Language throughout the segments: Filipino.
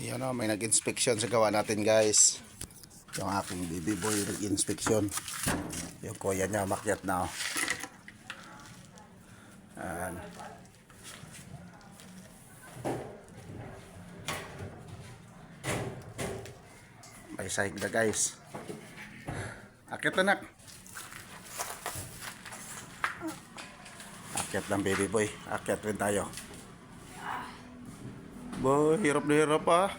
Yan o, may nag-inspection sa gawa natin guys. Yung aking baby boy nag-inspection. Yung kuya niya makyat na o. Ayan. May sahig na guys. Akyat na nak. Akyat ng baby boy. Akyat rin tayo. Boy, hirap na hirap ah.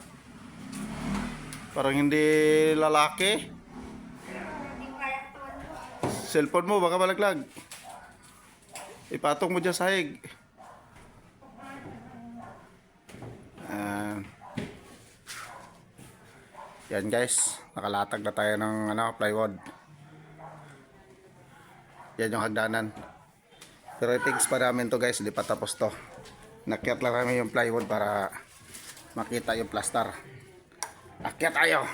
Parang hindi lalaki. Cellphone mo, baka malaglag. Ipatong mo dyan sahig. Yan guys, nakalatag na tayo ng plywood. Yan yung hagdanan. Pero i-fix pa namin to guys, hindi pa tapos to. Nakyat lang kami yung plywood para makita yung plaster. Akyat tayo.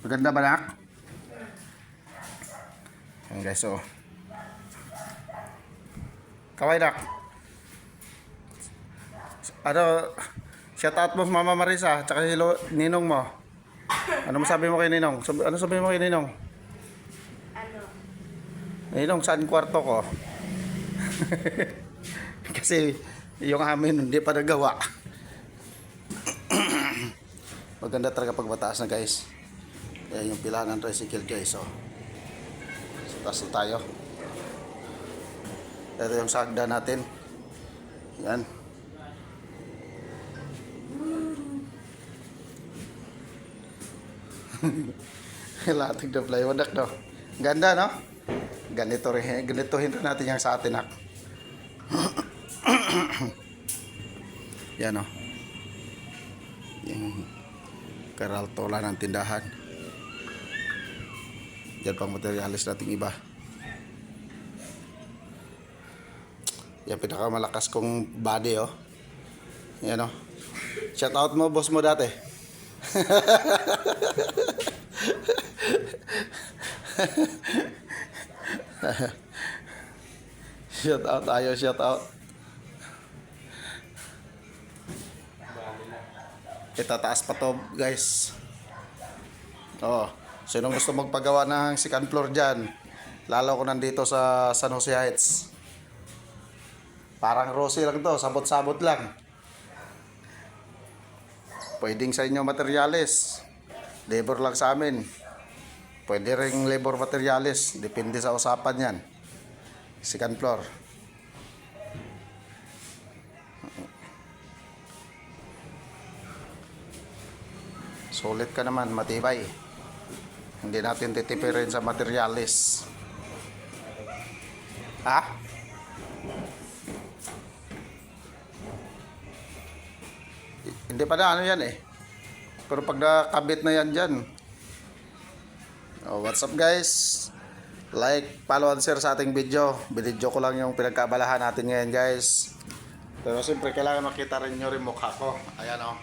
Maganda ba nak? Ayan guys, oh. Kaway nak. Shout out mo Mama Marisa, tsaka ninong mo. Ano masabi mo kay ninong? Ano sabi mo kay ninong? Ano? Ninong, saan kwarto ko? Kasi yung amin hindi pa nagawa. Maganda talaga pag mataas na guys. Ayan yung pilahan ng tricycle guys, oh. So, taas na tayo. Ito yung sagda natin. Yan. Latag na plywood nak, no? Ganda, no? Ganitohin natin yung sa atin nak. Yan, no? Yung karaltola ng tindahan. Yan pang materialis nating iba. Yan pinakamalakas kong body, oh. Yan, oh. Shout out mo, boss mo dati. Shout out tayo, shout out. Itataas pa to guys. Oh, sino gusto magpagawa ng second floor dyan? Lalo ko nandito sa San Jose Heights. Parang Rosie lang to, sabot-sabot lang. Pwedeng sa inyo materialis. Labor lang sa amin. Pwede ring labor materialis. Depende sa usapan yan. Second floor. Sulit ka naman, matibay. Hindi natin titipirin sa materialis. Ha? Hindi pa na ano yan eh. Pero pag nakabit na yan dyan. Oh, what's up guys? Like, follow and share sa ating video. Binidyo ko lang yung pinagkabalahan natin ngayon guys. Pero siyempre kailangan makita rin nyo rin mukha ko. Ayan o.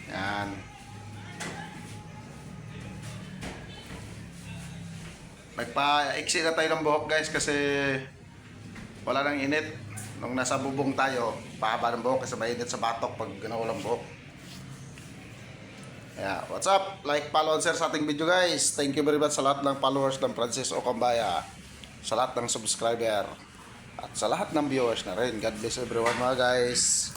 Yan. Nagpa-iksi na tayo ng buhok guys kasi wala nang init. Nung nasa bubong tayo, pahaba ng buhok kasi mainit sa batok pag walang buhok. Yeah, what's up? Like, follow, and share sa ating video guys. Thank you very much sa lahat ng followers ng Francis Ocambaya, sa lahat ng subscriber, at sa lahat ng viewers na rin. God bless everyone mga guys.